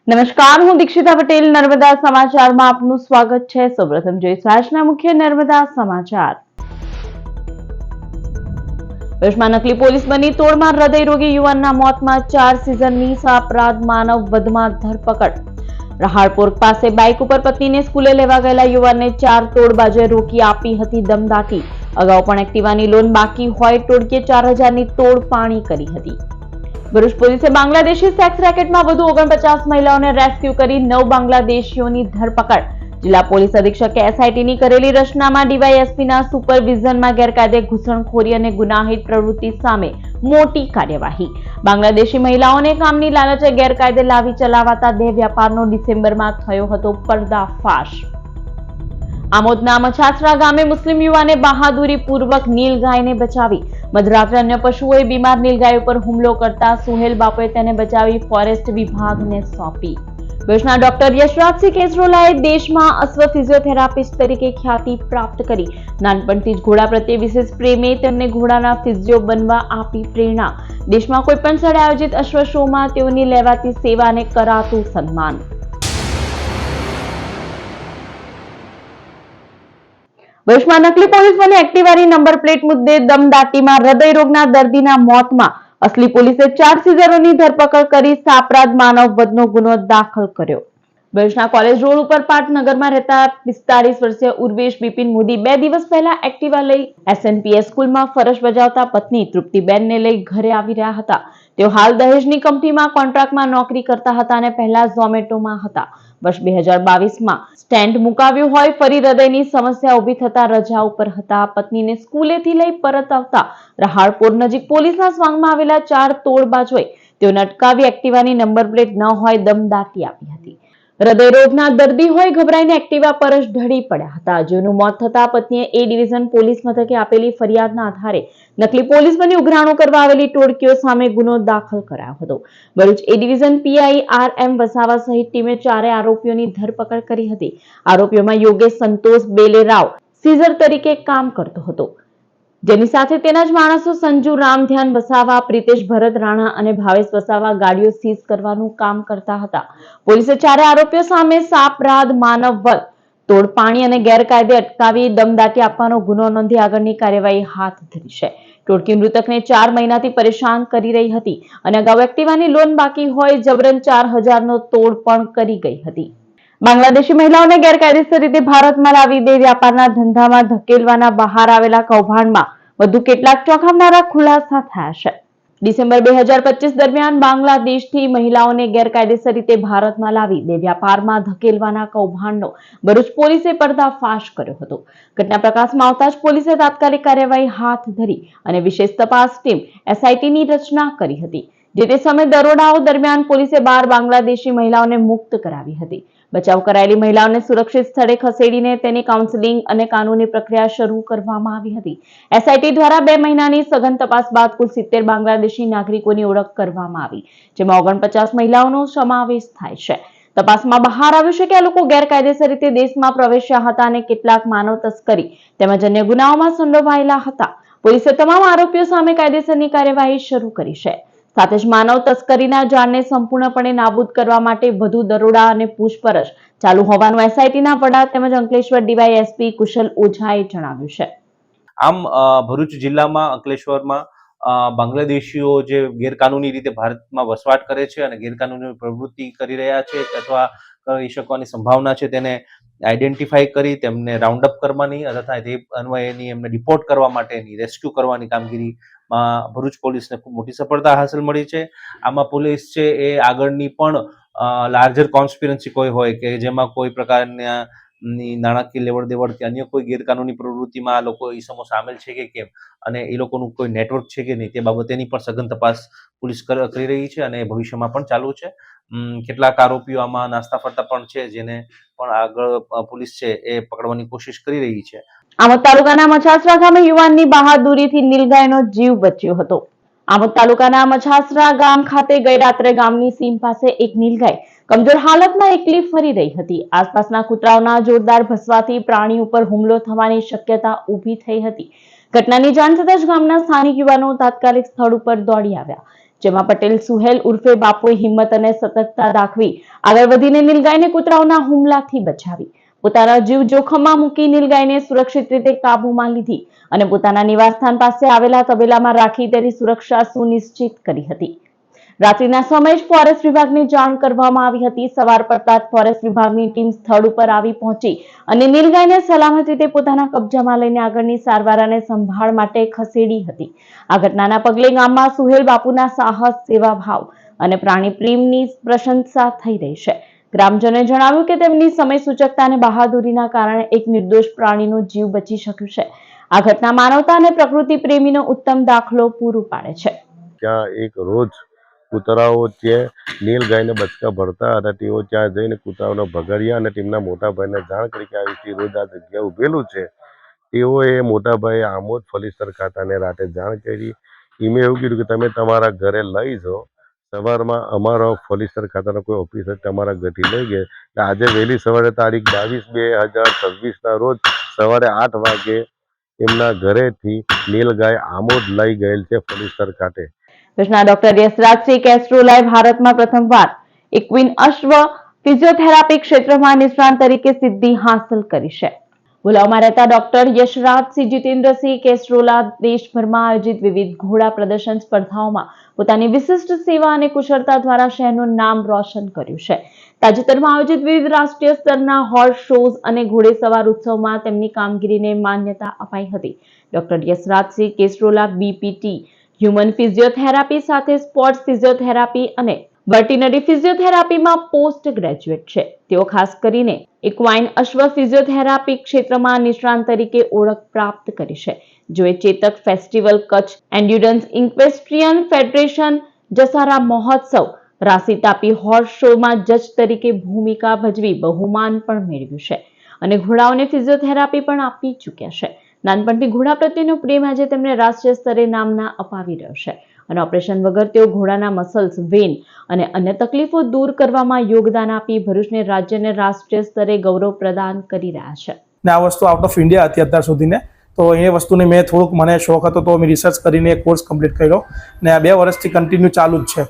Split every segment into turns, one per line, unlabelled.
નમસ્કાર, હું દીક્ષિતા પટેલ નર્મદા સમાચારમાં આપનું સ્વાગત છે। સૌપ્રથમ જોઈએ આજના મુખ્ય નર્મદા સમાચાર। ભરૂચમાં નકલી પોલીસ બની તોડમાં હૃદયરોગી યુવાનના મોતમાં 4 સિઝનની અપરાધ માનવ વધમાં ધરપકડ। રહાળપુર પાસે બાઇક ઉપર પત્નીને સ્કૂલે લેવા ગયેલા યુવાનને 4 તોડબાજોએ રોકી આપી હતી દમદાટી। અગાઉ પણ એક્ટિવાની લોન બાકી હોય ટોળકીએ 4000ની તોડ પાણી કરી હતી। ભરૂચ પોલીસે બાંગ્લાદેશી સેક્સ રેકેટમાં વધુ 49 મહિલાઓને રેસ્ક્યુ કરી 9 બાંગ્લાદેશીઓની ધરપકડ। જિલ્લા પોલીસ અધિક્ષકે એસઆઈટીની કરેલી રચનામાં ડીવાયએસપીના સુપરવિઝનમાં ગેરકાયદે ઘૂસણખોરી અને ગુનાહિત પ્રવૃત્તિ સામે મોટી કાર્યવાહી। બાંગ્લાદેશી મહિલાઓને કામની લાલચે ગેરકાયદે લાવી ચલાવાતા દેહ વ્યાપારનો ડિસેમ્બરમાં થયો હતો પર્દાફાશ। આમોદના મછાસરા ગામે મુસ્લિમ યુવાને બહાદુરીપૂર્વક નીલગાયને બચાવી। મધરાત્રે અન્ય પશુઓએ બીમાર નીલગાય ઉપર હુમલો કરતા સુહેલ બાપુએ તેને બચાવી ફોરેસ્ટ વિભાગને સોંપી। ભરૂચના ડોક્ટર યશરાજસિંહ કેસરોલાએ દેશમાં અશ્વ ફિઝિયોથેરાપિસ્ટ તરીકે ખ્યાતિ પ્રાપ્ત કરી। નાનપણથી જ ઘોડા પ્રત્યે વિશેષ પ્રેમે તેમને ઘોડાના ફિઝિયો બનવા આપી પ્રેરણા। દેશમાં કોઈ પણ સ્થળે આયોજિત અશ્વ શોમાં તેઓની લેવાતી સેવાને કરાતું સન્માન। ભરૂચમાં નકલી પોલીસ બની એક્ટિવાની નંબર પ્લેટ મુદ્દે દમદાટીમાં હૃદયરોગના દર્દીના મોતમાં અસલી પોલીસે 4 સીઝરોની ધરપકડ કરી સાપરાધ માનવ વધનો ગુનો દાખલ કર્યો। ભરૂચના કોલેજ રોડ ઉપર પાટનગરમાં રહેતા 45 વર્ષીય ઉર્વેશ બિપિન મોદી 2 દિવસ પહેલા એક્ટિવા લઈ એસએનપીએસ સ્કૂલમાં ફરજ બજાવતા પત્ની તૃપ્તિબેનને લઈ ઘરે આવી રહ્યા હતા। તેઓ હાલ દહેજની કંપનીમાં કોન્ટ્રાક્ટમાં નોકરી કરતા હતા અને પહેલા ઝોમેટોમાં હતા। વર્ષ 2022માં સ્ટેન્ટ મુકાવ્યું હોય ફરી હૃદયની સમસ્યા ઊભી થતા રજા ઉપર હતા। પત્નીને સ્કૂલેથી લઈ પરત આવતા રહાળપુર નજીક પોલીસના સ્વાંગમાં આવેલા 4 તોડબાજોએ તેઓને અટકાવી એક્ટિવાની નંબર પ્લેટ ન હોય દમદાટી આપી હતી। હૃદયરોગના દર્દી હોય ગભરાઈને એક્ટિવા પર જ ઢળી પડ્યા હતા। જેનું મોત થતા પત્નીએ એ ડિવિઝન પોલીસ મથકે આપેલી ફરિયાદના આધારે નકલી પોલીસ બની ઉઘરાણું કરવા આવેલી ટોળકીઓ સામે ગુનો દાખલ કરાયો હતો। Bharuch A division PI RM Vasava સહિત ટીમે 4 આરોપીઓની ધરપકડ કરી હતી। આરોપીઓમાં યોગેશ સંતોષ બેલેરાવ સીઝર તરીકે કામ કરતો હતો, જેની સાથે તેના જ માણસો સંજુ રામધ્યાન વસાવા, પ્રિતેશ ભરત રાણા અને ભાવેશ વસાવા ગાડીઓ સીઝ કરવાનું કામ કરતા હતા। પોલીસે 4 આરોપીઓ સામે સાપરાધ માનવ વધ, તોડ પાણી અને ગેરકાયદે અટકાવી દમદાટી આપવાનો ગુનો નોંધી આગળની કાર્યવાહી હાથ ધરી છે। ટોળકી મૃતકને 4 મહિનાથી પરેશાન કરી રહી હતી અને અગાઉ એક્ટિવાની લોન બાકી હોય જબરન 4000નો તોડ પણ કરી ગઈ હતી। બાંગ્લાદેશી મહિલાઓને ગેરકાયદેસર રીતે ભારતમાં લાવી દેહ વ્યાપારના ધંધામાં ધકેલવાના બહાર આવેલા કૌભાંડમાં વધુ કેટલાક ચોંકાવનારા ખુલાસા થયા છે। ડિસેમ્બર 2025 દરમિયાન બાંગ્લાદેશથી મહિલાઓને ગેરકાયદેસર રીતે ભારતમાં લાવી દેહ વ્યાપારમાં ધકેલવાના કૌભાંડનો ભરૂચ પોલીસે પર્દાફાશ કર્યો હતો। ઘટના પ્રકાશમાં આવતા જ પોલીસે તાત્કાલિક કાર્યવાહી હાથ ધરી અને વિશેષ તપાસ ટીમ એસઆઈટીની રચના કરી હતી। જે તે સમયે દરોડાઓ દરમિયાન પોલીસે 12 બાંગ્લાદેશી મહિલાઓને મુક્ત કરાવી હતી। બચાવ કરાયેલી મહિલાઓને સુરક્ષિત સ્થળે ખસેડીને તેની કાઉન્સેલિંગ અને કાનૂની પ્રક્રિયા શરૂ કરવામાં આવી હતી। એસઆઈટી દ્વારા 2 મહિનાની સઘન તપાસ બાદ કુલ 70 બાંગ્લાદેશી નાગરિકોની ઓળખ કરવામાં આવી, જેમાં 49 મહિલાઓનો સમાવેશ થાય છે। તપાસમાં બહાર આવ્યું છે કે આ લોકો ગેરકાયદેસર રીતે દેશમાં પ્રવેશ્યા હતા અને કેટલાક માનવ તસ્કરી તેમજ અન્ય ગુનાઓમાં સંડોવાયેલા હતા। પોલીસે તમામ આરોપીઓ સામે કાયદેસરની કાર્યવાહી શરૂ કરી છે। સાથે જ માનવ તસ્કરીના જાળને સંપૂર્ણપણે નાબૂદ કરવા માટે વધુ દરોડા અને પૂછપરછ ચાલુ હોવાનું એસઆઈટીના વડા તેમજ અંકલેશ્વર ડીવાયએસપી કુશલ ઓઝાએ જણાવ્યું છે।
આમ ભરૂચ જિલ્લામાં અંકલેશ્વરમાં બાંગ્લાદેશીઓ જે ગેરકાનૂની રીતે ભારતમાં વસવાટ કરે છે અને ગેરકાનૂની પ્રવૃત્તિ કરી રહ્યા છે અથવા કરી શકવાની સંભાવના છે તેને આઈડેન્ટિફાઈ કરી તેમને રાઉન્ડ અપ કરવાની તથા તે અન્વયેની એમને રિપોર્ટ કરવા માટેની રેસ્ક્યુ કરવાની કામગીરીમાં ભરૂચ પોલીસને ખૂબ મોટી સફળતા હાંસલ મળી છે। આમાં પોલીસ છે એ આગળની પણ લાર્જર કોન્સ્પિરન્સી કોઈ હોય કે જેમાં કોઈ પ્રકારના નાણાકીય લેવડ દેવડ કે અન્ય કોઈ ગેરકાનૂની પ્રવૃત્તિમાં આ લોકો ઈસમો સામેલ છે કે કેમ અને એ લોકોનું કોઈ નેટવર્ક છે કે નહીં તે બાબતેની પણ સઘન તપાસ પોલીસ કરી રહી છે અને ભવિષ્યમાં પણ ચાલુ છે। કેટલાક આરોપીઓ આમાં નાસ્તા ફરતા પણ છે જેને પણ આગળ પોલીસ છે એ પકડવાની કોશિશ કરી રહી છે।
આમોદ તાલુકાના મછાસરા ગામે યુવાનની બહાદુરીથી નીલગાયનો જીવ બચ્યો હતો। આમોદ તાલુકાના મછાસરા ગામ ખાતે ગઈ રાત્રે ગામની સીમ પાસે એક નીલગાય કમજોર હાલતમાં એકલી ફરી રહી હતી। આસપાસના કૂતરાઓના જોરદાર ભસવાથી પ્રાણી ઉપર હુમલો થવાની શક્યતા ઊભી થઈ હતી। ઘટનાની જાણ થતાં જ ગામના સ્થાનિક યુવાનો તાત્કાલિક સ્થળ ઉપર દોડી આવ્યા, જેમાં પટેલ સુહેલ ઉર્ફે બાપુએ હિંમત અને સતર્કતા દાખવી આગળ વધીને નીલગાયને કૂતરાઓના હુમલાથી બચાવી પોતાના જીવ જોખમમાં મૂકી નીલગાયને સુરક્ષિત રીતે કાબૂમાં લીધી અને પોતાના નિવાસસ્થાન પાસે આવેલા તબેલામાં રાખી તેની સુરક્ષા સુનિશ્ચિત કરી હતી. રાત્રિના સમયે જ ફોરેસ્ટ વિભાગને જાણ કરવામાં આવી હતી. સવાર પડતા જ ફોરેસ્ટ વિભાગની ટીમ સ્થળ ઉપર આવી પહોંચી અને નીલગાયને સલામત રીતે પોતાના કબજામાં લઈને આગળની સારવાર અને સંભાળ માટે ખસેડી હતી. આ ઘટનાના પગલે ગામમાં સુહેલ બાપુના સાહસ, સેવાભાવ અને પ્રાણી પ્રેમની પ્રશંસા થઈ રહી છે. ગ્રામજનોએ જણાવ્યું કે તેમની સમય સૂચકતા અને બહાદુરીના કારણે એક નિર્દોષ પ્રાણીનો જીવ બચી શક્યો છે. આ ઘટના માનવતા અને પ્રકૃતિ પ્રેમીનો ઉત્તમ દાખલો પૂરો પાડે છે.
ત્યાં એક રોજ કૂતરાઓ ત્યાં નીલગાયને બચકા ભરતા હતા. તેઓ ત્યાં જઈને કૂતરાઓને ભગાડ્યા અને તેમના મોટા ભાઈને જાણ કરી કે આવી રીતે રોજ આ જગ્યા ઉભેલું છે. તેઓએ મોટા ભાઈએ આમોદ ફલિસ્ટર ખાતાને રાતે જાણ કરી. એમે એવું કીધું કે તમે તમારા ઘરે લઈ જાઓ. સવારમાં અમારો ફલિસ્ટર ખાતાનો કોઈ ઓફિસર તમારા ઘરથી લઈ ગયા. એટલે આજે વહેલી સવારે તારીખ 22/2026ના રોજ સવારે 8 વાગે એમના ઘરેથી નીલગાય આમોદ લઈ ગયેલ છે ફલિસ્ટર ખાતે.
ભુજના ડોક્ટર યશરાજસિંહ કેસ્ટ્રોલાએ ભારતમાં પ્રથમવાર ઇક્વિન અશ્વ ફિઝિયોથેરાપી ક્ષેત્રમાં નિષ્ણાત તરીકે સિદ્ધિ હાંસલ કરી છે. ભુલાવમાં રહેતા ડોક્ટર યશરાજસિંહ જીતેન્દ્રસિંહ કેસ્ટ્રોલા દેશભરમાં આયોજિત વિવિધ ઘોડા પ્રદર્શન સ્પર્ધાઓમાં પોતાની વિશિષ્ટ સેવા અને કુશળતા દ્વારા શહેરનું નામ રોશન કર્યું છે. તાજેતરમાં આયોજિત વિવિધ રાષ્ટ્રીય સ્તરના હોર્સ શોઝ અને ઘોડેસવાર ઉત્સવમાં તેમની કામગીરીને માન્યતા અપાઈ હતી. Doctor Yashrajsinh Kestrola BPT human physiotherapy સાથે સ્પોર્ટ્સ ફિઝિયોથેરાપી અને વર્ટિનરી ફિઝિયોથેરાપીમાં પોસ્ટ ગ્રેજ્યુએટ છે. તેઓ ખાસ કરીને ઇક્વાઇન અશ્વ ફિઝિયોથેરાપી ક્ષેત્રમાં નિષ્ણાત તરીકે ઓળખ પ્રાપ્ત કરી છે. જેઓએ Chetak festival, Kutch endurance equestrian federation, Jasara મહોત્સવ, રાસી તાપી હોર્સ શોમાં જજ તરીકે ભૂમિકા ભજવી બહુમાન પણ મેળવ્યું છે અને ઘોડાઓને ફિઝિયોથેરાપી પણ આપી ચૂક્યા છે. નાનપણથી ઘોડા પ્રત્યેનો પ્રેમ આજે તેમને રાષ્ટ્રીય સ્તરે નામના અપાવી રહ્યો છે અને ઓપરેશન વગર તેઓ ઘોડાના મસલ્સ, વેન અને અન્ય તકલીફો દૂર કરવામાં યોગદાન આપી ભરૂચને રાજ્ય અને રાષ્ટ્રીય સ્તરે ગૌરવ પ્રદાન કરી રહ્યા છે.
ને આ વસ્તુ આઉટ ઓફ ઇન્ડિયા હતી અત્યાર સુધીને, તો એ વસ્તુને મેં થોડુંક મને શોખ હતો તો મેં રિસર્ચ કરીને કોર્સ કમ્પ્લીટ કર્યો ને આ 2 વર્ષથી કન્ટિન્યુ ચાલુ જ છે.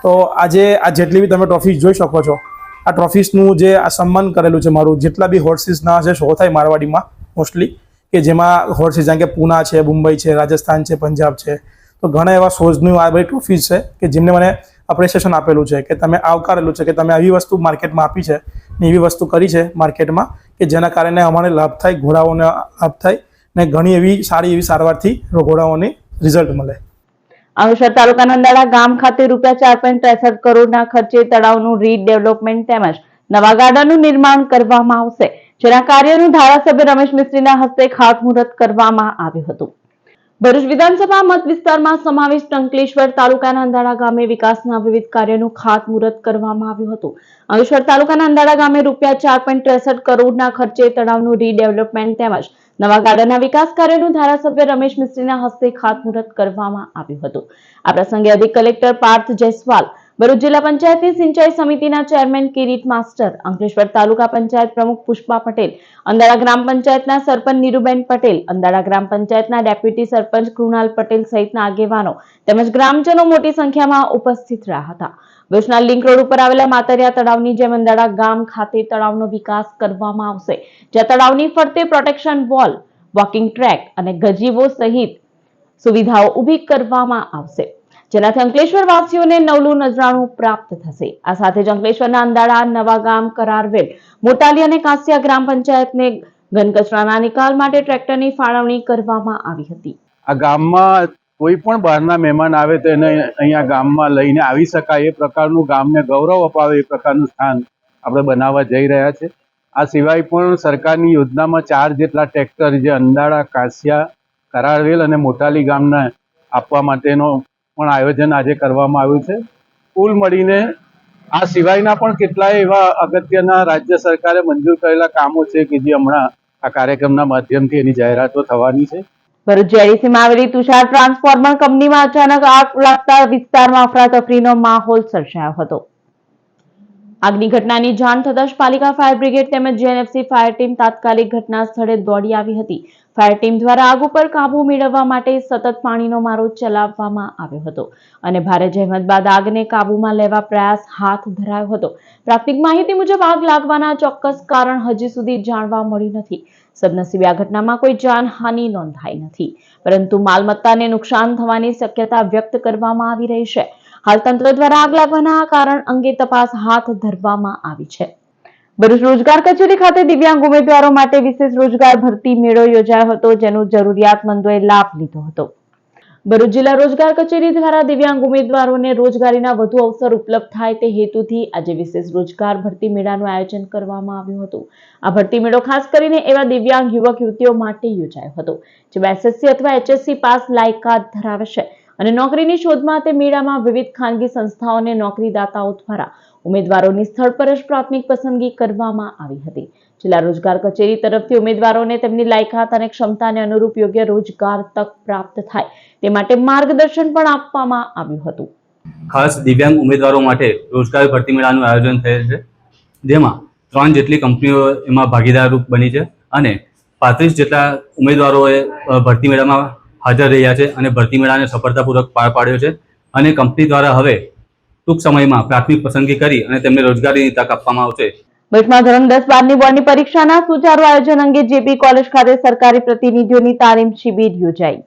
તો આજે આ જેટલી બી તમે ટ્રોફીઝ જોઈ શકો છો, આ ટ્રોફીસનું જે આ સન્માન કરેલું છે મારું, જેટલા બી હોર્સિસના જે શો થાય મારવાડીમાં મોસ્ટલી, કે જેમાં હોર્સિસ જેમ કે પૂના છે, મુંબઈ છે, રાજસ્થાન છે, પંજાબ છે, તો ઘણા એવા શોઝનું આ બધી ટ્રોફીઝ છે કે જેમને મને અપ્રિસિએશન આપેલું છે કે તમે આવકારેલું છે કે તમે આવી વસ્તુ માર્કેટમાં આપી છે ને એવી વસ્તુ કરી છે માર્કેટમાં કે જેના કારણે અમારે લાભ થાય, ઘોડાઓને લાભ થાય ને ઘણી એવી સારી એવી સારવારથી ઘોડાઓને રિઝલ્ટ મળે.
અંકલેશ્વર તાલુકાના અંદાડા ગામ ખાતે રૂપિયા 4.63 કરોડના ખર્ચે તળાવનું રીડેવલપમેન્ટ તેમજ નવા ગાર્ડનનું નિર્માણ કરવામાં આવશે, જેના કાર્યનું ધારાસભ્ય રમેશ મિસ્ત્રીના હસ્તે ખાતમુહૂર્ત કરવામાં આવ્યું હતું. ભરૂચ વિધાનસભા મત વિસ્તારમાં સમાવિષ્ટ અંકલેશ્વર તાલુકાના અંદાડા ગામે વિકાસના વિવિધ કાર્યોનું ખાતમુહૂર્ત કરવામાં આવ્યું હતું. અંકલેશ્વર તાલુકાના અંદાડા ગામે રૂપિયા 4.63 કરોડના ખર્ચે તળાવનું રીડેવલપમેન્ટ તેમજ નવા ગાર્ડનના વિકાસ કાર્યોનું ધારાસભ્ય રમેશ મિસ્ત્રીના હસ્તે ખાતમુહૂર્ત કરવામાં આવ્યું હતું. આ પ્રસંગે અધિક કલેક્ટર પાર્થ જયસ્વાલ, ભરૂચ જિલ્લા પંચાયતની સિંચાઈ સમિતિના ચેરમેન કિરીટ માસ્ટર, અંકલેશ્વર તાલુકા પંચાયત પ્રમુખ પુષ્પા પટેલ, અંદાડા ગ્રામ પંચાયતના સરપંચ નીરુબેન પટેલ, અંદાડા ગ્રામ પંચાયતના ડેપ્યુટી સરપંચ કૃણાલ પટેલ સહિતના આગેવાનો તેમજ ગ્રામજનો મોટી સંખ્યામાં ઉપસ્થિત રહ્યા હતા. ભરૂચના લિંક રોડ ઉપર આવેલા માતરિયા તળાવની જેમ અંદાડા ગામ ખાતે તળાવનો વિકાસ કરવામાં આવશે, જ્યાં તળાવની ફરતે પ્રોટેક્શન વોલ, વોકિંગ ટ્રેક અને ગજીવો સહિત સુવિધાઓ ઊભી કરવામાં આવશે, જેનાથી અંકલેશ્વર વાસીઓને નવલું નજરાણું પ્રાપ્ત થશે. આ સાથે જ અંકલેશ્વરના અંદાડા, નવા ગામ, કરારવેલ, મોટાલી અને કાંસિયા ગ્રામ પંચાયતને ઘન કચરાના નિકાલ માટે ટ્રેક્ટરની ફાળવણી કરવામાં આવી હતી.
આ ગામમાં કોઈ પણ બહારના મહેમાન આવે તો એને અહીંયા ગામમાં લઈને આવી શકાય એ પ્રકારનું, ગામને ગૌરવ અપાવે એ પ્રકારનું સ્થાન આપણે બનાવવા જઈ રહ્યા છે. આ સિવાય પણ સરકારની યોજનામાં 4 જેટલા ટ્રેક્ટર જે અંદાડા, કાંસિયા, કરારવેલ અને મોટાલી ગામના આપવા માટેનો પણ આયોજન આજે કરવામાં આવ્યું છે. કુલ મળીને આ સિવાયના પણ કેટલાય એવા અગત્યના રાજ્ય સરકારે મંજૂર કરેલા કામો છે કે જે હમણાં આ કાર્યક્રમના માધ્યમથી એની જાહેરાતો થવાની છે.
ભરૂચ જેડીસીમાં આવેલી તુષાર ટ્રાન્સફોર્મર કંપનીમાં અચાનક આગ લાગતા વિસ્તારમાં અફરાતફરીનો માહોલ સર્જાયો હતો. આગની ઘટનાની જાણ થતાં જ પાલિકા ફાયર બ્રિગેડ તેમજ જેએનએફસી ફાયર ટીમ તાત્કાલિક ઘટના સ્થળે દોડી આવી હતી. ફાયર ટીમ દ્વારા આગ ઉપર કાબુ મેળવવા માટે સતત પાણીનો મારો ચલાવવામાં આવ્યો હતો અને ભારે જહેમત બાદ આગને કાબુમાં લેવા પ્રયાસ હાથ ધરાયો હતો. પ્રાથમિક માહિતી મુજબ આગ લાગવાના ચોક્કસ કારણ હજી સુધી જાણવા મળ્યું નથી. સદનસીબે આ ઘટનામાં કોઈ જાનહાનિ નોંધાઈ નથી, પરંતુ માલમત્તાને નુકસાન થવાની શક્યતા વ્યક્ત કરવામાં આવી રહી છે. હાલ તંત્ર દ્વારા આગ લાગવાના કારણ અંગે તપાસ હાથ ધરવામાં આવી છે. ભરૂચ રોજગાર કચેરી ખાતે દિવ્યાંગ ઉમેદવારો માટે વિશેષ રોજગાર ભરતી મેળો યોજાયો હતો, જેનો જરૂરિયાતમંદોએ લાભ લીધો હતો. ભરૂચ જિલ્લા રોજગાર કચેરી દ્વારા દિવ્યાંગ ઉમેદવારોને રોજગારીના વધુ અવસર ઉપલબ્ધ થાય તે હેતુથી આજે વિશેષ રોજગાર ભરતી મેળાનું આયોજન કરવામાં આવ્યું હતું. આ ભરતી મેળો ખાસ કરીને એવા દિવ્યાંગ યુવક યુવતીઓ માટે યોજાયો હતો જેમાં એસએસસી અથવા એચએસસી પાસ લાયકાત ધરાવે છે અને નોકરીની શોધમાં તે મેળામાં વિવિધ ખાનગી સંસ્થાઓ અને નોકરીદાતાઓ દ્વારા ઉમેદવારોની સ્થળ પર જ પ્રાથમિક પસંદગી કરવામાં આવી હતી. જિલ્લા રોજગાર કચેરી તરફથી ઉમેદવારોને તેમની લાયકાત અને ક્ષમતાને અનુરૂપ યોગ્ય રોજગાર તક પ્રાપ્ત થાય તે માટે માર્ગદર્શન પણ આપવામાં આવ્યું હતું.
ખાસ દિવ્યાંગ ઉમેદવારો માટે રોજગાર ભરતી મેળાનું આયોજન થયેલ છે, જેમાં 3 જેટલી કંપનીઓ એમાં ભાગીદાર બની છે અને 35 જેટલા ઉમેદવારોએ ભરતી મેળામાં હાજર રહ્યા છે અને ભરતી મેળાને સફળતાપૂર્વક પાર પાડ્યો છે અને કંપની દ્વારા હવે ટૂંક સમયમાં પ્રાથમિક પસંદગી કરી અને તેમને રોજગારીની તક આપવામાં આવશે.
ભરૂચમાં ધોરણ 10-12ની બોર્ડની પરીક્ષાના સુચારુ આયોજન અંગે જેપી કોલેજ ખાતે સરકારી પ્રતિનિધિઓની તાલીમ શિબિર યોજાઈ.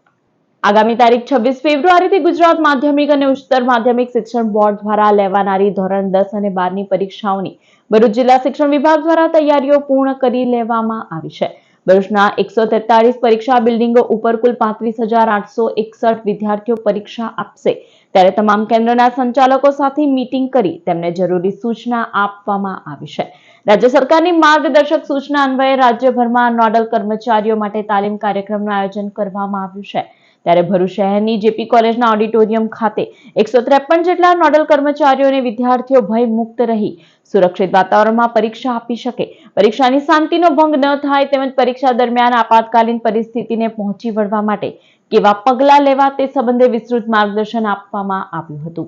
આગામી તારીખ 26 ફેબ્રુઆરીથી ગુજરાત માધ્યમિક અને ઉચ્ચતર માધ્યમિક શિક્ષણ બોર્ડ દ્વારા લેવાનારી ધોરણ 10 અને 12ની પરીક્ષાઓની ભરૂચ જિલ્લા શિક્ષણ વિભાગ દ્વારા તૈયારીઓ પૂર્ણ કરી લેવામાં આવી છે. ભરૂચના 143 પરીક્ષા બિલ્ડિંગો ઉપર કુલ 35,861 વિદ્યાર્થીઓ પરીક્ષા આપશે, ત્યારે તમામ કેન્દ્રના સંચાલકો સાથે મીટિંગ કરી તેમને જરૂરી સૂચના આપવામાં આવી છે. રાજ્ય સરકારની માર્ગદર્શક સૂચના અન્વયે રાજ્યભરમાં નોડલ કર્મચારીઓ માટે તાલીમ કાર્યક્રમનું આયોજન કરવામાં આવ્યું છે. ત્યારે ભરૂચ શહેરની જેપી કોલેજના ઓડિટોરિયમ ખાતે 153 જેટલા નોડલ કર્મચારીઓ અને વિદ્યાર્થીઓ ભયમુક્ત રહી સુરક્ષિત વાતાવરણમાં પરીક્ષા આપી શકે, પરીક્ષાની શાંતિનો ભંગ ન થાય તેમજ પરીક્ષા દરમિયાન આપાતકાલીન પરિસ્થિતિને પહોંચી વળવા માટે કેવા પગલાં લેવા તે સંબંધે વિસ્તૃત માર્ગદર્શન આપવામાં આવ્યું હતું.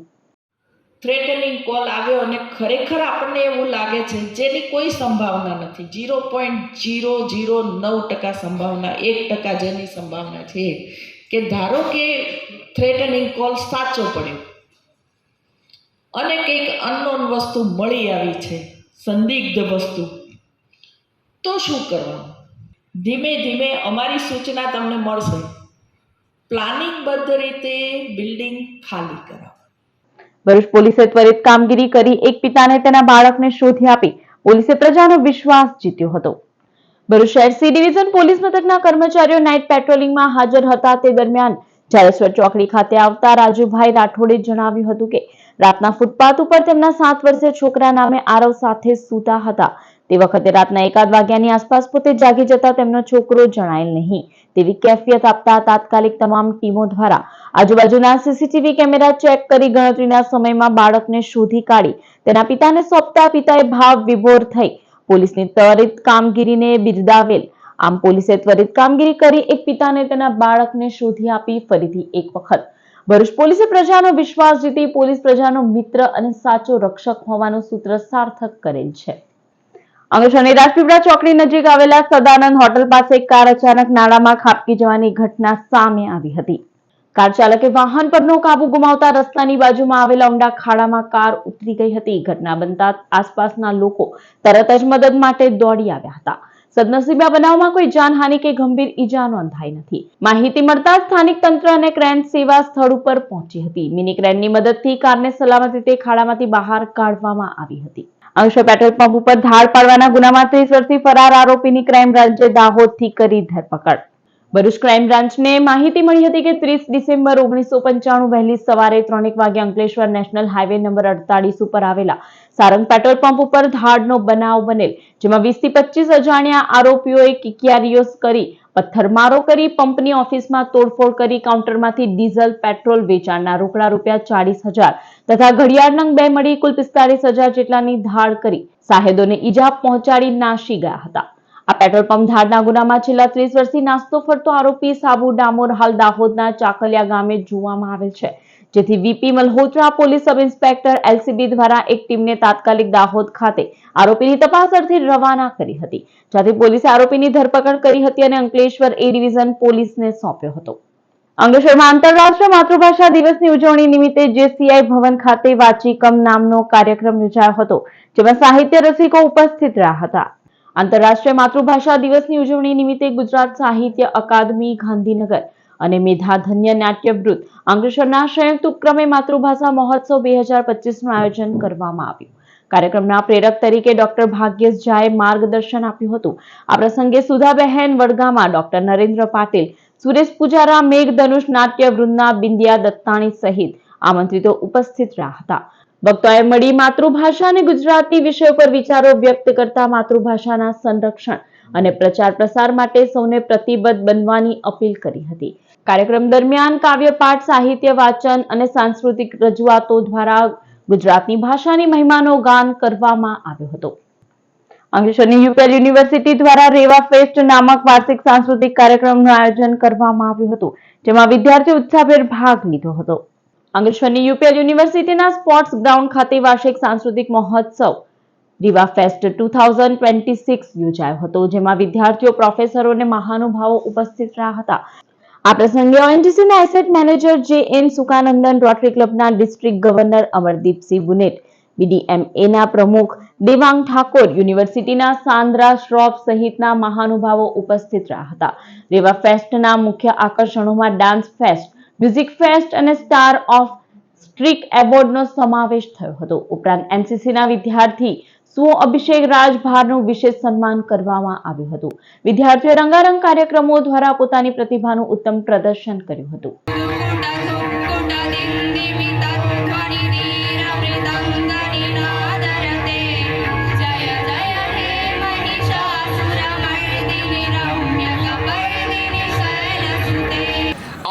થ્રેટનિંગ કોલ આવ્યો અને ખરેખર આપણને એવું લાગે છે જેની કોઈ સંભાવના નથી, 0.009% સંભાવના, 1% જેની સંભાવના છે કે ધારો કે થ્રેટનિંગ કોલ સાચો પડ્યો અને કંઈક અનનોન વસ્તુ મળી આવી છે, સંદિગ્ધ વસ્તુ, તો શું કરવાનું? ધીમે ધીમે અમારી સૂચના તમને મળશે, પ્લાનિંગબદ્ધ રીતે બિલ્ડિંગ ખાલી કરાવો.
ભરૂચ પોલીસે ત્વરિત કામગીરી કરી એક પિતાને તેના બાળકને શોધી આપી પોલીસે પ્રજાનો વિશ્વાસ જીત્યો હતો. ભરૂચ શહેર સી ડિવિઝન પોલીસ મથકના કર્મચારીઓ નાઇટ પેટ્રોલિંગમાં હાજર હતા તે દરમિયાન જાડેશ્વર ચોકડી ખાતે આવતા રાજુભાઈ રાઠોડે જણાવ્યું હતું કે રાતના ફૂટપાથ ઉપર તેમના 7 વર્ષીય છોકરા નામે આરવ સાથે સૂતા હતા. તે વખતે રાતના 1 વાગ્યાની આસપાસ પોતે જાગી જતા તેમનો છોકરો જણાયેલ નહીં તેવી કેફિયત આપતા તાત્કાલિક તમામ ટીમો દ્વારા આજુબાજુના સીસીટીવી કેમેરા ચેક કરી ગણતરીના સમયમાં બાળકને શોધી કાઢી તેના પિતાને સોંપતા પિતાએ ભાવ વિભોર થઈ પોલીસની ત્વરિત કામગીરીને બિરદાવેલ. આમ પોલીસે ત્વરિત કામગીરી કરી એક પિતાને તેના બાળકને શોધી આપી ફરીથી એક વખત ભરૂચ પોલીસે પ્રજાનો વિશ્વાસ જીતી પોલીસ પ્રજાનો મિત્ર અને સાચો રક્ષક હોવાનું સૂત્ર સાર્થક કરેલ છે. અંકલેશ્વરની રાજપીપળા ચોકડી નજીક આવેલા સદાનંદ હોટલ પાસે એક કાર અચાનક નાળામાં ખાબકી જવાની ઘટના સામે આવી હતી. કાર ચાલકે વાહન પરનો કાબુ ગુમાવતા રસ્તાની બાજુમાં આવેલા ઊંડા ખાડામાં કાર ઉતરી ગઈ હતી. ઘટના બનતા આસપાસના લોકો તરત જ મદદ માટે દોડી આવ્યા હતા. સદનસીબે આ બનાવમાં કોઈ જાનહાનિ કે ગંભીર ઈજા નોંધાઈ નથી. માહિતી મળતા સ્થાનિક તંત્ર અને ક્રેન સેવા સ્થળ ઉપર પહોંચી હતી. મિની ક્રેનની મદદથી કારને સલામત રીતે ખાડામાંથી બહાર કાઢવામાં આવી હતી. અંકલેશ્વર પેટ્રોલ પંપ ઉપર ધાડ પાડવાના ગુનામાં 30 વર્ષથી ફરાર આરોપીની ક્રાઇમ બ્રાન્ચે દાહોદથી કરી ધરપકડ. ભરૂચ ક્રાઇમ બ્રાન્ચને માહિતી મળી હતી કે 30 ડિસેમ્બર 1995 વહેલી સવારે 3 વાગે અંકલેશ્વર નેશનલ હાઈવે નંબર 48 ઉપર આવેલા સારંગ પેટ્રોલ પંપ ઉપર ધાડનો બનાવ બનેલ, જેમાં 20 થી 25 અજાણ્યા આરોપીઓએ કિકિયારીઓ કરી પથ્થરમારો કરી પંપની ઓફિસમાં તોડફોડ કરી કાઉન્ટરમાંથી ડીઝલ પેટ્રોલ વેચાણના રોકડા ₹40,000 તથા ઘડિયાળ નંગ 2 મળી કુલ 45,000 જેટલાની ધાડ કરી સાહેદોને ઈજા પહોંચાડી નાસી ગયા હતા. આ પેટ્રોલ પંપ ધાડના ગુનામાં છેલ્લા 30 વર્ષથી નાસ્તો ફરતો આરોપી સાબુ ડામોર હાલ દાહોદના ચાકલિયા ગામે જોવામાં આવેલ છે, જેથી VP Malhotra police sub inspector LCB દ્વારા એક ટીમને તાત્કાલિક દાહોદ ખાતે આરોપીની તપાસ અર્થે રવાના કરી હતી, જ્યાંથી પોલીસે આરોપીની ધરપકડ કરી હતી અને અંકલેશ્વર એ ડિવિઝન પોલીસને સોંપ્યો હતો. અંકલેશ્વરમાં આંતરરાષ્ટ્રીય માતૃભાષા દિવસની ઉજવણી નિમિત્તે જેસીઆઈ ભવન ખાતે વાચીકમ નામનો કાર્યક્રમ યોજાયો હતો, જેમાં સાહિત્ય રસિકો ઉપસ્થિત રહ્યા હતા. આંતરરાષ્ટ્રીય માતૃભાષા દિવસની ઉજવણી નિમિત્તે ગુજરાત સાહિત્ય અકાદમી ગાંધીનગર અને મેધાધન્ય નાટ્યવૃત્ત અંકલેશ્વરના સંયુક્ત ઉપક્રમે માતૃભાષા મહોત્સવ 2025નું આયોજન કરવામાં આવ્યું. કાર્યક્રમના પ્રેરક તરીકે ડોક્ટર ભાગ્યેશ ઝાએ માર્ગદર્શન આપ્યું હતું. આ પ્રસંગે સુધાબહેન વડગામા, ડોક્ટર નરેન્દ્ર પાટીલ, સુરેશ પૂજારા, મેઘધનુષ નાટ્યવૃંદના બિંદિયા દત્તાણી સહિત આમંત્રિતો ઉપસ્થિત રહ્યા હતા. વક્તાએ મળી માતૃભાષા અને ગુજરાતી વિષય પર વિચારો વ્યક્ત કરતા માતૃભાષાના સંરક્ષણ અને પ્રચાર પ્રસાર માટે સૌને પ્રતિબદ્ધ બનવાની અપીલ કરી હતી. કાર્યક્રમ દરમિયાન કાવ્યપાઠ, સાહિત્ય વાચન અને સાંસ્કૃતિક રજૂઆતો દ્વારા ગુજરાતની ભાષાની મહિમાનો ગાન કરવામાં આવ્યો હતો. અંકલેશ્વરની યુપીએલ યુનિવર્સિટી દ્વારા રેવા ફેસ્ટ નામક વાર્ષિક સાંસ્કૃતિક કાર્યક્રમનું આયોજન કરવામાં આવ્યું હતું, જેમાં વિદ્યાર્થીઓ ઉત્સાહભેર ભાગ લીધો હતો. અંકલેશ્વરની યુપીએલ યુનિવર્સિટીના સ્પોર્ટ્સ ગ્રાઉન્ડ ખાતે વાર્ષિક સાંસ્કૃતિક મહોત્સવ રીવા ફેસ્ટ 2026 યોજાયો હતો, જેમાં વિદ્યાર્થીઓ, પ્રોફેસરો અને મહાનુભાવો ઉપસ્થિત રહ્યા હતા. આ પ્રસંગે ઓએનજીસીના asset manager J N. Sukanandan, Rotary ક્લબના ડિસ્ટ્રિક્ટ ગવર્નર અમરદીપસિંહ બુનેટ, બીડીએમએના પ્રમુખ દેવાંગ ઠાકોર, યુનિવર્સિટીના સાંદ્રા શ્રોફ સહિતના મહાનુભાવો ઉપસ્થિત રહ્યા હતા. રેવા ફેસ્ટના મુખ્ય આકર્ષણોમાં ડાન્સ ફેસ્ટ, મ્યુઝિક ફેસ્ટ અને સ્ટાર ઓફ સ્ટ્રીક એવોર્ડનો સમાવેશ થયો હતો. ઉપરાંત એનસીસીના વિદ્યાર્થી સુઓ અભિષેક રાજભારનું વિશેષ સન્માન કરવામાં આવ્યું હતું. વિદ્યાર્થીઓએ રંગારંગ કાર્યક્રમો દ્વારા પોતાની પ્રતિભાનું ઉત્તમ પ્રદર્શન કર્યું હતું.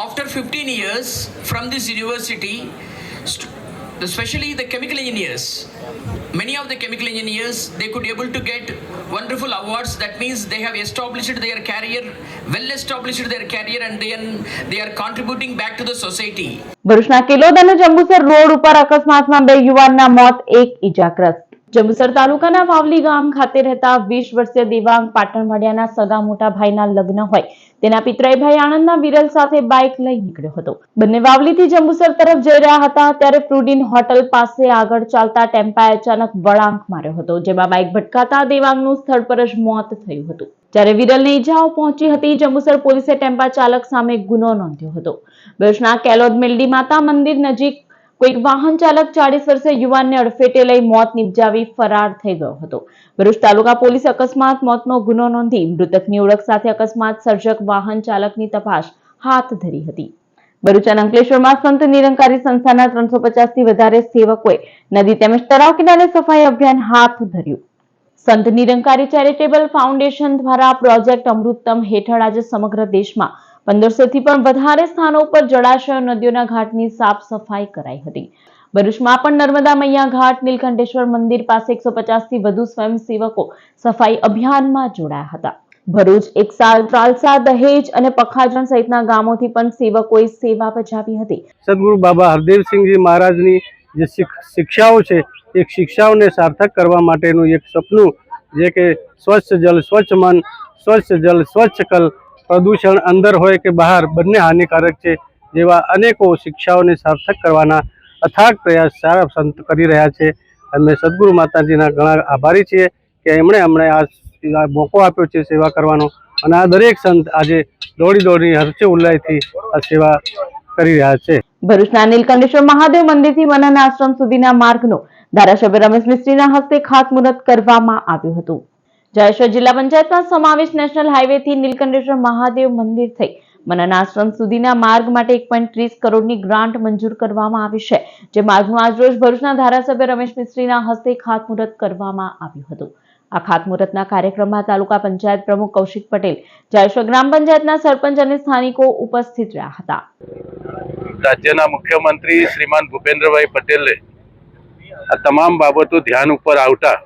After 15 years from this university, especially the chemical engineers, many of the chemical engineers, they could able to get wonderful awards. That means they have established their career, well established their career, and then they are contributing back to the society.
ભરૂચના કેલોદ અને Jambusar road ઉપર અકસ્માતમાં 2 યુવાનના મોત, 1 ઈજાગ્રસ્ત. જંબુસર તાલુકાના વાવલી ગામ ખાતે રહેતા 20 વર્ષીય દેવાંગ પાટણવાડિયાના સગા મોટા ભાઈના લગ્ન હોય તેના પિતરાઈ ભાઈ આણંદના વિરલ સાથે બાઇક લઈ નીકળ્યો હતો. બંને વાવલીથી જંબુસર તરફ જઈ રહ્યા હતા ત્યારે ફ્રુડીન હોટલ પાસે આગળ ચાલતા ટેમ્પાએ અચાનક વળાંક માર્યો હતો, જેમાં બાઇક ભટકાતા દેવાંગનું સ્થળ પર જ મોત થયું હતું. જ્યારે વિરલને ઈજાઓ પહોંચી હતી. જંબુસર પોલીસે ટેમ્પા ચાલક સામે ગુનો નોંધ્યો હતો. ભરૂચના કેલોદ મેલડી માતા મંદિર નજીક કોઈક વાહન ચાલક 40 વર્ષીય યુવાનને અડફેટે લઈ મોત નિપજાવી ફરાર થઈ ગયો હતો. ભરૂચ તાલુકા પોલીસે અકસ્માત મોતનો ગુનો નોંધી મૃતકની ઓળખ સાથે અકસ્માત સર્જક વાહન ચાલકની તપાસ હાથ ધરી હતી. ભરૂચ અને અંકલેશ્વરમાં સંત નિરંકારી સંસ્થાના 350 થી વધારે સેવકોએ નદી તેમજ તળાવ કિનારે સફાઈ અભિયાન હાથ ધર્યું. સંત નિરંકારી ચેરિટેબલ ફાઉન્ડેશન દ્વારા પ્રોજેક્ટ અમૃતમ હેઠળ આજે સમગ્ર દેશમાં 1500 થી પણ વધારે સ્થાનો પર જળાશયો, નદીઓના ઘાટની સાફ સફાઈ કરાઈ હતી. ભરૂચમાં પણ નર્મદા મૈયા ઘાટ, નીલકંઠેશ્વર મંદિર પાસે 150 થી વધુ સ્વયંસેવકો સફાઈ અભિયાનમાં જોડાયા હતા. ભરૂચ, એકસાલ, ત્રાલસા, દહેજ અને પખાજણ સહિતના ગામોથી પણ સેવકોએ સેવા બજાવી હતી.
સદગુરુ બાબા હરદેવસિંહજી મહારાજની જે શિક્ષાઓ છે એ શિક્ષાઓને સાર્થક કરવા માટેનું એક સપનું, જે કે સ્વચ્છ જલ, સ્વચ્છ મન, સ્વચ્છ જલ, સ્વચ્છ કલ, પ્રદૂષણ અંદર હોય કે બહાર બંને હાનિકારક છે, જેવા અનેકો શિક્ષાઓને સાર્થક કરવાના અથાગ પ્રયાસ સારા સંત કરી રહ્યા છે. અમે સદગુરુ માતાજીના ઘણા આભારી છીએ કે એમણે આ મોકો આપ્યો છે સેવા કરવાનો, અને આ દરેક સંત આજે દોડી હર્ષે ઉલ્લાસથી આ સેવા કરી રહ્યા છે.
ભરૂચના નીલકંઠેશ્વર મહાદેવ મંદિરથી મનન આશ્રમ સુધીના માર્ગનું ધારાસભ્ય રમેશ મિસ્ત્રીના હસ્તે ખાતમુહૂર્ત કરવામાં આવ્યું હતું. જયેશ્વર જિલ્લા પંચાયતમાં સમાવેશ નેશનલ હાઈવેથી નીલકંઠેશ્વર મહાદેવ મંદિર થઈ મનન આશ્રમ સુધીના માર્ગ માટે 1.30 કરોડની ગ્રાન્ટ મંજૂર કરવામાં આવી છે, જે માર્ગનું આજરોજ ભરૂચના ધારાસભ્ય રમેશ મિસ્ત્રીના હસ્તે ખાતમુહૂર્ત કરવામાં આવ્યું હતું. આ ખાતમુહૂર્તના કાર્યક્રમમાં તાલુકા પંચાયત પ્રમુખ કૌશિક પટેલ, જયેશ્વર ગ્રામ પંચાયતના સરપંચ અને સ્થાનિકો ઉપસ્થિત રહ્યા હતા.
રાજ્યના મુખ્યમંત્રી શ્રીમાન ભૂપેન્દ્રભાઈ પટેલે આ તમામ બાબતો ધ્યાન ઉપર આવતા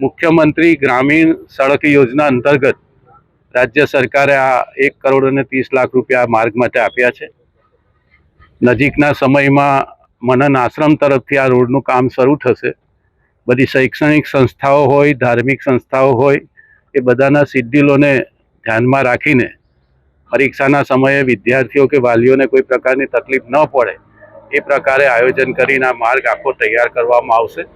મુખ્યમંત્રી ગ્રામીણ સડક યોજના અંતર્ગત રાજ્ય સરકારે આ 1 કરોડ અને 30 લાખ રૂપિયા માર્ગ માટે આપ્યા છે. નજીકના સમયમાં મનન આશ્રમ તરફથી આ રોડનું કામ શરૂ થશે. બધી શૈક્ષણિક સંસ્થાઓ હોય, ધાર્મિક સંસ્થાઓ હોય, એ બધાના શિડ્યુલોને ધ્યાનમાં રાખીને પરીક્ષાના સમયે વિદ્યાર્થીઓ કે વાલીઓને કોઈ પ્રકારની તકલીફ ન પડે એ પ્રકારે આયોજન કરીને આ માર્ગ આખો તૈયાર કરવામાં આવશે.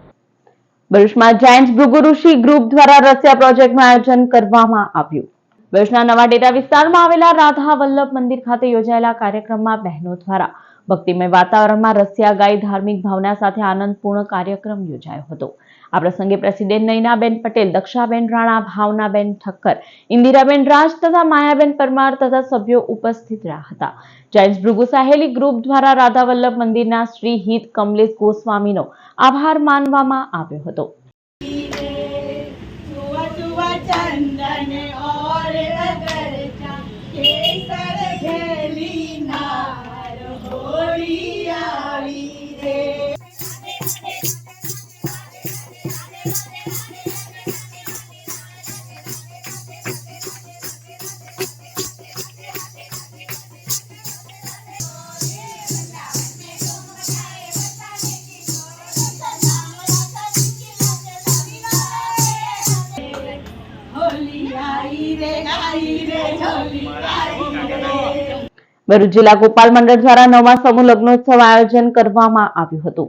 ભરૂચમાં જાયન્ટ્સ ભૃગુ ઋષિ ગ્રુપ દ્વારા રસિયા પ્રોજેક્ટનું આયોજન કરવામાં આવ્યું. ભરૂચના નવા ડેટા વિસ્તારમાં આવેલા રાધા વલ્લભ મંદિર ખાતે યોજાયેલા કાર્યક્રમમાં બહેનો દ્વારા ભક્તિમય વાતાવરણમાં રસિયા ગાઈ ધાર્મિક ભાવના સાથે આનંદપૂર્ણ કાર્યક્રમ યોજાયો હતો. આ પ્રસંગે પ્રેસિડેન્ટ નયનાબેન પટેલ, દક્ષાબેન રાણા, ભાવનાબેન ઠક્કર, ઇન્દિરાબેન રાજ તથા માયાબેન પરમાર તથા સભ્યો ઉપસ્થિત રહ્યા હતા. જાયન્ટ્સ ભૃગુ સાહેલી ગ્રુપ દ્વારા રાધા વલ્લભ મંદિરના શ્રી હિત કમલેશ ગોસ્વામીનો આભાર માનવામાં આવ્યો હતો. ભરૂચ જિલ્લા ગોપાલ મંડળ દ્વારા 9મા સમૂહ લગ્નોત્સવ આયોજન કરવામાં આવ્યું હતું.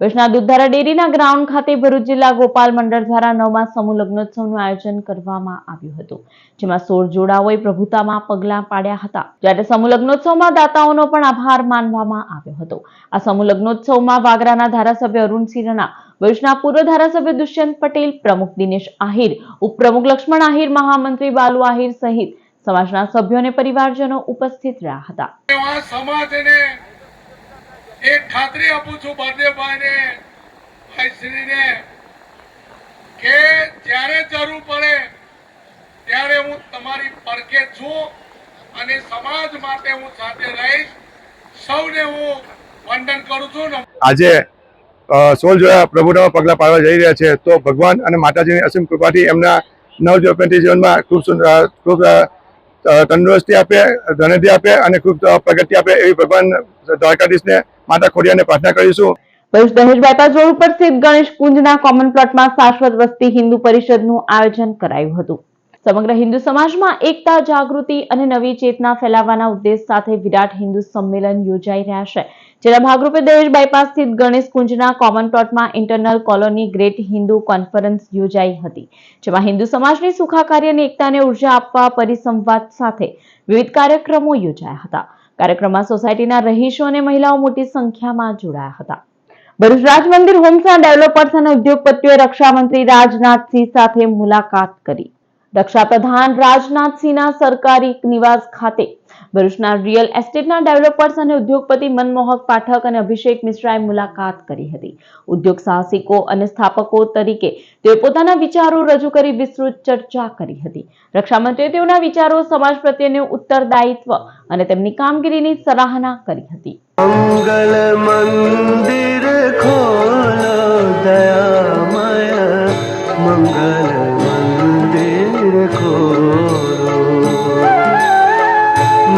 ભરૂચના દૂધધારા ડેરીના ગ્રાઉન્ડ ખાતે ભરૂચ જિલ્લા ગોપાલ મંડળ દ્વારા 9મા સમૂહ લગ્નોત્સવનું આયોજન કરવામાં આવ્યું હતું, જેમાં 16 જોડાઓએ પ્રભુતામાં પગલાં પાડ્યા હતા. જ્યારે સમૂહ લગ્નોત્સવમાં દાતાઓનો પણ આભાર માનવામાં આવ્યો હતો. આ સમૂહ લગ્નોત્સવમાં વાગરાના ધારાસભ્ય અરુણસિંહ રાણા, ભરૂચના પૂર્વ ધારાસભ્ય દુષ્યંત પટેલ, પ્રમુખ દિનેશ આહિર, ઉપપ્રમુખ લક્ષ્મણ આહિર, મહામંત્રી બાલુ આહિર સહિત સમાજના સભ્યો અને પરિવારજનો ઉપસ્થિત રહ્યા હતા.
સમાજને એક ખાતરી આપું છું બાદેભાઈને, ભાઈશ્રીને, કે જ્યારે જરૂર પડે ત્યારે હું તમારી પડખે છું અને સમાજ માટે હું સાથે રહીશ. સૌને હું વંદન કરું છું.
આજે 16 જોયા પ્રભુતામાં પગલાં પાડવા જઈ રહ્યા છે, તો ભગવાન અને માતાજીની અસીમ કૃપાથી એમના નવજોપનથી જીવનમાં ખૂબ તંદુરસ્તી આપે, ધનધિ આપે અને ખૂબ પ્રગતિ આપે એવી ભગવાન દ્વારકાધીશને, માતા ખોડિયારને પ્રાર્થના કરીશું.
ભરૂચ દહેજ બાયપાસ રોડ ઉપર સ્થિત ગણેશ કુંજના કોમન પ્લોટમાં શાશ્વત વસ્તી હિન્દુ પરિષદનું આયોજન કરાયું હતું. સમગ્ર હિન્દુ સમાજમાં એકતા, જાગૃતિ અને નવી ચેતના ફેલાવવાના ઉદ્દેશ સાથે વિરાટ હિન્દુ સંમેલન યોજાઈ રહ્યા છે, જેના ભાગરૂપે દહેજ બાયપાસ સ્થિત ગણેશ કુંજના કોમન પ્લોટમાં internal colony great Hindu conference યોજાઈ હતી, જેમાં હિન્દુ સમાજની સુખાકારી અને એકતાને ઉર્જા આપવા પરિસંવાદ સાથે વિવિધ કાર્યક્રમો યોજાયા હતા. કાર્યક્રમમાં સોસાયટીના રહીશો અને મહિલાઓ મોટી સંખ્યામાં જોડાયા હતા. ભરૂચ રાજ મંદિર હોમ્સના ડેવલપર્સ અને ઉદ્યોગપતિઓએ રક્ષામંત્રી રાજનાથસિંહ સાથે મુલાકાત કરી. રક્ષા પ્રધાન રાજનાથસિંહના સરકારી નિવાસ ખાતે ભરૂચના રિયલ એસ્ટેટના ડેવલપર્સ અને ઉદ્યોગપતિ મનમોહક પાઠક અને અભિષેક મિશ્રાએ મુલાકાત કરી હતી. ઉદ્યોગ સાહસિકો અને સ્થાપકો તરીકે તેઓ પોતાના વિચારો રજૂ કરી વિસ્તૃત ચર્ચા કરી હતી. રક્ષામંત્રીએ તેઓના વિચારો, સમાજ પ્રત્યેનું ઉત્તરદાયિત્વ અને તેમની કામગીરીની સરાહના કરી હતી.
મંગલ મંદિર ખોલો દયામય, મંગલ મંદિર ખોલો,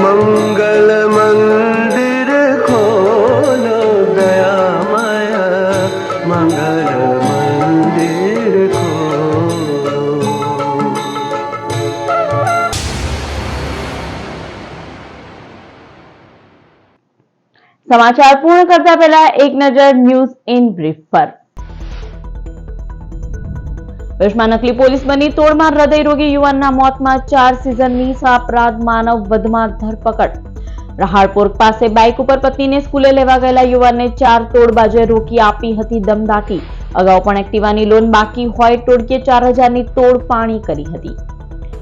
મંગલ મંદિર ખોલો દયામય, મંગલ મંદિર ખોલો.
સમાચાર પૂર્ણ કરતા પહેલા એક નજર ન્યૂઝ ઇન બ્રીફ પર. ભરૂચમાં નકલી પોલીસ બની તોડમાર હૃદયરોગી યુવાનના મોતમાં 4 સિઝનની અપરાધ માનવ વધમાં ધરપકડ. રહાડપોર પાસે બાઇક ઉપર પત્નીને સ્કૂલે લેવા ગયેલા યુવાનને 4 તોડબાજોએ રોકી આપી હતી દમદાટી. અગાઉ પણ એક્ટિવાની લોન બાકી હોય ટોળકીએ 4000ની તોડ પાણી કરી હતી.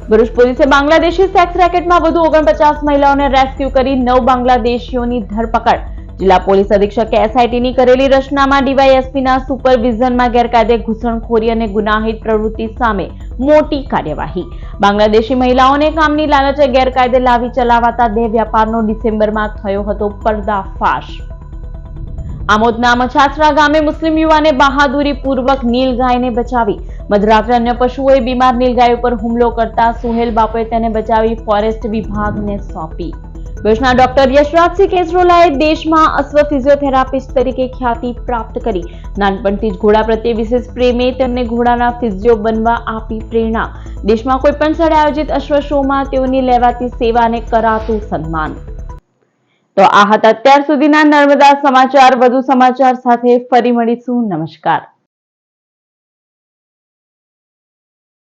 ભરૂચ પોલીસે બાંગ્લાદેશી સેક્સ રેકેટમાં વધુ 49 મહિલાઓને રેસ્ક્યુ કરી 9 બાંગ્લાદેશીઓની ધરપકડ. જિલ્લા પોલીસ અધિક્ષકે એસઆઈટીની કરેલી રચનામાં ડીવાયએસપીના સુપરવિઝનમાં ગેરકાયદે ઘૂસણખોરી અને ગુનાહિત પ્રવૃત્તિ સામે મોટી કાર્યવાહી. બાંગ્લાદેશી મહિલાઓને કામની લાલચે ગેરકાયદે લાવી ચલાવાતા દેહ વ્યાપારનો ડિસેમ્બરમાં થયો હતો પર્દાફાશ. આમોદના મછાસરા ગામે મુસ્લિમ યુવાને બહાદુરીપૂર્વક નીલગાયને બચાવી. મધરાત્રે અન્ય પશુઓએ બીમાર નીલગાય ઉપર હુમલો કરતા સુહેલ બાપુએ તેને બચાવી ફોરેસ્ટ વિભાગને સોંપી. ભુજના ડોક્ટર યશરાજસિંહ કેસરોલાએ દેશમાં અશ્વ ફિઝિયોથેરાપિસ્ટ તરીકે ખ્યાતિ પ્રાપ્ત કરી. નાનપણથી જ ઘોડા પ્રત્યે વિશેષ પ્રેમે તેમને ઘોડાના ફિઝિયો બનવા આપી પ્રેરણા. દેશમાં કોઈ પણ સ્થળે આયોજિત અશ્વ શોમાં તેઓની લેવાતી સેવાને કરાતું સન્માન. તો આ હતા અત્યાર સુધીના નર્મદા સમાચાર. વધુ સમાચાર સાથે ફરી મળીશું. નમસ્કાર.